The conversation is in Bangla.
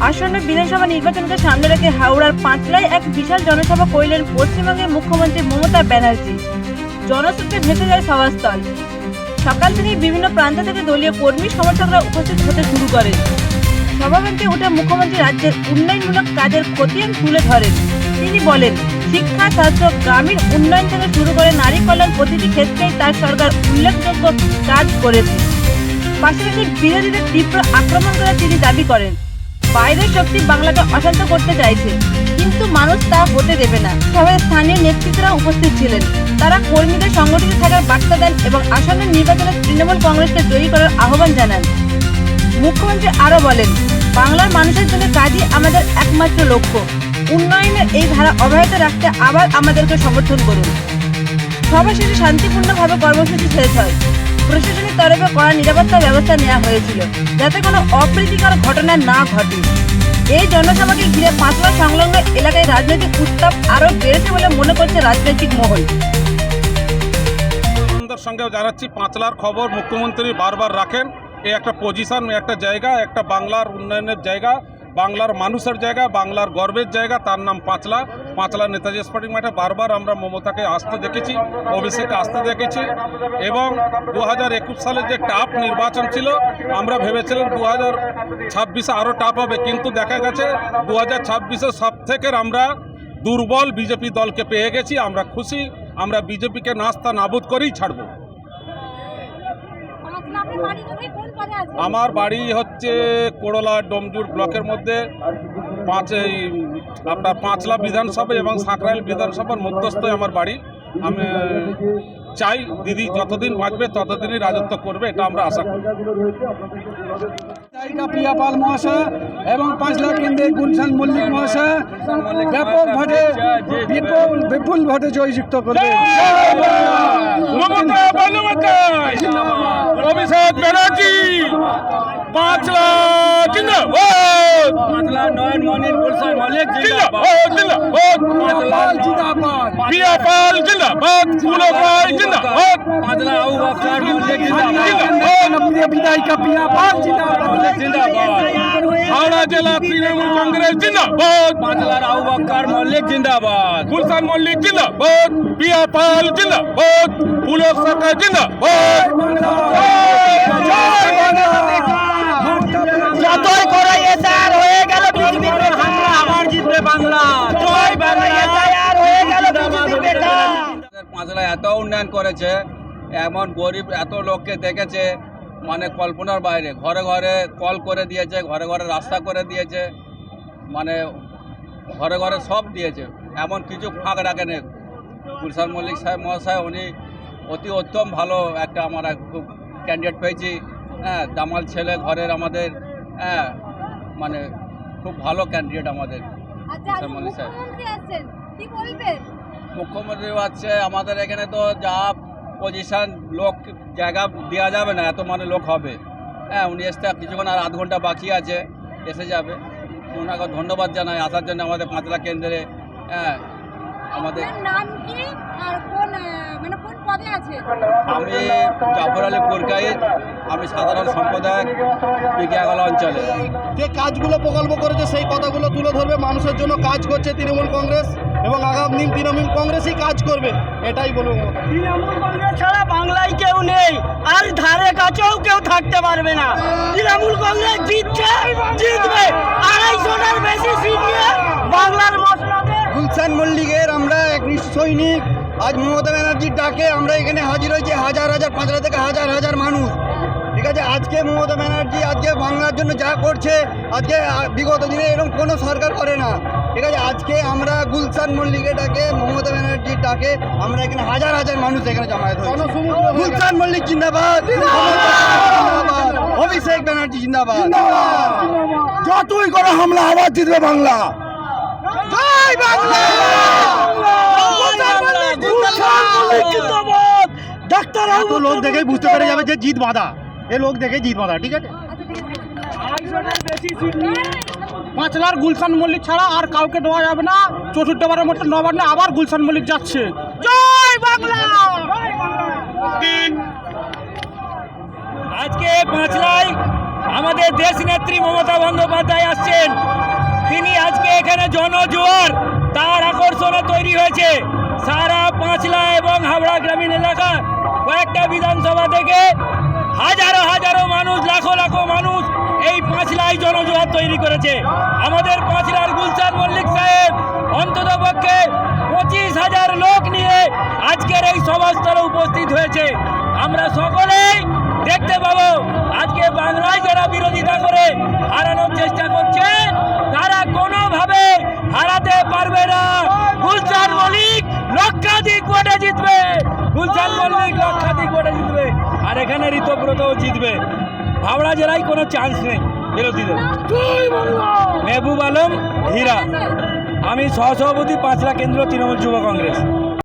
আসন্ন বিধানসভা নির্বাচনকে সামনে রেখে হাওড়ার পাঁচলায় এক বিশাল জনসভা করলেন পশ্চিমবঙ্গের মুখ্যমন্ত্রী মমতা ব্যানার্জি। জনস্রোতে ভেসে যায় সভাস্থল। সকাল থেকেই বিভিন্ন প্রান্ত থেকে দলীয় কর্মী সমর্থকরা উপস্থিত হতে শুরু করেন। সভামঞ্চে উঠে মুখ্যমন্ত্রী রাজ্যের উন্নয়নমূলক কাজের খতিয়ান তুলে ধরেন। তিনি বলেন, শিক্ষা, স্বাস্থ্য, গ্রামীণ উন্নয়ন থেকে শুরু করে নারী কল্যাণ প্রতিটি ক্ষেত্রেই তার সরকার উল্লেখযোগ্য কাজ করেছে। পাশাপাশি বিরোধীদের তীব্র আক্রমণ করে তিনি দাবি করেন, বাইরের শক্তি বাংলাকে অশান্ত করতে চাইছে, কিন্তু মানুষ তা হতে দেবে না। সভায় স্থানীয় নেতৃত্বরা উপস্থিত ছিলেন। তারা কর্মীদের সংগঠিত থাকার বার্তা দেন এবং আসন্ন নির্বাচনে তৃণমূল কংগ্রেসকে জয়ী করার আহ্বান জানান। মুখ্যমন্ত্রী আরও বলেন, বাংলার মানুষের জন্য কাজই আমাদের একমাত্র লক্ষ্য। উন্নয়নের এই ধারা অব্যাহত রাখতে আবার আমাদেরকে সমর্থন করুন। সভা শেষে শান্তিপূর্ণভাবে কর্মসূচি শেষ হয়। প্রশাসনের তরফে কড়া নিরাপত্তা ব্যবস্থা নেওয়া হয়েছিল, যাতে কোনো অপ্রীতিকর ঘটনা না ঘটে। এই জনসভাকে ঘিরে পাঁচলা সংলগ্ন এলাকায় রাজনৈতিক উত্তাপ আরও বেড়েছে বলে মনে করছে রাজনৈতিক মহল। সঙ্গেও জানাচ্ছি, পাঁচলার খবর মুখ্যমন্ত্রী বারবার রাখেন। এই একটা পজিশন, একটা জায়গা, একটা বাংলার উন্নয়নের জায়গা, বাংলার মানুষের জায়গা, বাংলার গর্বের জায়গা, তার নাম পাঁচলা। পাঁচলা নেতাজি স্পোর্টিং মাঠে বারবার আমরা মমতাকে আসতে দেখেছি, অভিষেককে আসতে দেখেছি। এবং 2021 সালে যে টাফ নির্বাচন ছিল, আমরা ভেবেছিলাম 2026-এ আরও টাফ হবে, কিন্তু দেখা গেছে 2026-এ সব থেকে আমরা দুর্বল বিজেপি দলকে পেয়ে গেছি। আমরা খুশি, আমরা বিজেপিকে নাস্তা নাবুদ করেই ছাড়ব। আমার বাড়ি হচ্ছে কোড়লা ডোমজুড় ব্লকের মধ্যে আপনার পাঁচলা বিধানসভা এবং সাঁকরাইল বিধানসভার মধ্যস্থ আমার বাড়ি। আমি চাই দিদি যতদিন বাঁচবে ততদিনই রাজত্ব করবে, এটা আমরা আশা করি। প্রিয়া পাল মহাশয় এবং পাঁচলা কেন্দ্রের গুলশান মল্লিক মহাশয় ব্যাপক ভোটে বিপুল ভোটে জয়যুক্ত করবে। অভিষেক ব্যানার্জি পাঁচলা জিন্দাবাদ, পাঁচলা নয়নমণি গুলশান মল্লিক জিন্দাবাদ, জিন্দাবাদ, জিন্দাবাদ, প্রিয়া পাল জিন্দাবাদ, ফুলবাই জিন্দাবাদ, পাঁচলা আবু বকর মল্লিক জিন্দাবাদ, প্রিয় বিধায়িকা প্রিয়া পাল জিন্দাবাদ, জিন্দাবাদ, হাওড়া জেলা তৃণমূল কংগ্রেস জিন্দাবাদ, পাঁচলার আবু বকর মল্লিক জিন্দাবাদ, গুলশান মল্লিক জিন্দাবাদ, প্রিয়া পাল জিন্দাবাদ, ফুলক সরকার জিন্দাবাদ। যতই করাই এসআর হয়ে গেল বিজেপির হামলা, আবার জিতবে বাংলা। জয় বাংলা, এসআর হয়ে গেল বিজেপির পাঁচলা এত উন্নয়ন করেছে, এমন গরিব এত লোককে দেখেছে, মানে কল্পনার বাইরে। ঘরে ঘরে কল করে দিয়েছে, ঘরে ঘরে রাস্তা করে দিয়েছে, মানে ঘরে ঘরে সব দিয়েছে, এমন কিছু ফাঁক রাখেনি। গুলশান মল্লিক সাহেব মহাশয় উনি অতি উত্তম ভালো একটা আমরা খুব ক্যান্ডিডেট পেয়েছি। হ্যাঁ, দামাল ছেলে ঘরের আমাদের, হ্যাঁ, মানে খুব ভালো ক্যান্ডিডেট আমাদের গুলশান মল্লিক সাহেব। মুখ্যমন্ত্রী আছে আমাদের এখানে, তো যা পজিশন লোক জায়গা দেওয়া যাবে না, এত মানে লোক হবে। হ্যাঁ, উনি এসতে কিছুক্ষণ আর আধ ঘন্টা বাকি আছে, এসে যাবে। ওনাকে ধন্যবাদ জানাই আসার জন্য আমাদের পাঁচলা কেন্দ্রে। হ্যাঁ, আমাদের আমি জাফর আলী পুরকাইত, আমি সাধারণ সম্পাদক বিজ্ঞাগলা অঞ্চলে। যে কাজগুলো প্রকল্প করেছে সেই কথাগুলো তুলে ধরবে, মানুষের জন্য কাজ করছে তৃণমূল কংগ্রেস এবং আগামী দিন তৃণমূল কংগ্রেসই কাজ করবে, এটাই বলবো। তৃণমূল কংগ্রেস ছাড়া বাংলায় কেউ নেই, আর ধারে কাছেও কেউ থাকতে পারবে না। তৃণমূল কংগ্রেস জিতছে, জিতবে 250টার বেশি সিট নিয়ে বাংলার মসনদে। গুলশান মল্লিকের আমরা এক সৈনিক। আজ মমতা ব্যানার্জির ডাকে আমরা এখানে হাজির হয়েছি, হাজার হাজার, পাঁচলা থেকে হাজার হাজার মানুষ। ঠিক আছে, আজকে মমতা ব্যানার্জি আজকে বাংলার জন্য যা করছে, আজকে বিগত দিনে এরকম কোনো সরকার করে না। ঠিক আছে, আজকে আমরা গুলশান মল্লিকের ডাকে, মমতা ব্যানার্জির ডাকে আমরা এখানে হাজার হাজার মানুষ এখানে জমায়েত হয়েছে। গুলশান মল্লিক জিন্দাবাদ, জিন্দাবাদ, অভিষেক ব্যানার্জি জিন্দাবাদ। যতই করে হামলা আবার জিতবে বাংলা। জয় বাংলা, ডাক্তার লোক দেখেই বুঝতে পেরে যাবে যে জিত বাঁধা, এ লোক দেখে জিত বাঁধা। ঠিক আছে, পাঁচলার গুলশান মল্লিক ছাড়া আর কাউকে দেওয়া যাবে না। 64বারের মতো নবান্নে আবার গুলশান মল্লিক যাচ্ছে। জয় বাংলা। আজকে পাঁচলায় আমাদের দেশ নেত্রী মমতা বন্দ্যোপাধ্যায় আসছেন। তিনি আজকে এখানে জনজোয়ার, তার আকর্ষণে তৈরি হয়েছে। সারা পাঁচলা এবং হাওড়া গ্রামীণ এলাকার কয়েকটা বিধানসভা থেকে হাজারো হাজারো মানুষ, লাখো লাখো মানুষ এই পাঁচলায় জনজোয়ার তৈরি করেছে। আমাদের পাঁচলার গুলশান মল্লিক সাহেব অন্তত পক্ষে 25,000 লোক নিয়ে আজকের এই সভাস্থলে উপস্থিত হয়েছে। আমরা সকলেই দেখতে পাবো আজকে বাংলায় যারা বিরোধিতা করে হারানোর চেষ্টা করছে তারা কোনোভাবে হারাতে পারবে না। গুলশান মল্লিক লক্ষাধিক ভোটে জিতবে, গুলশান মল্লিক লক্ষাধিক ভোটে জিতবে, আর এখানে ঋতব্রতও জিতবে। হাওড়া জেলায় কোনো চান্স নেই বিরোধীদের। মেহবুব আলম হীরা, আমি সহসভাপতি পাঁচলা কেন্দ্র তৃণমূল যুব কংগ্রেস।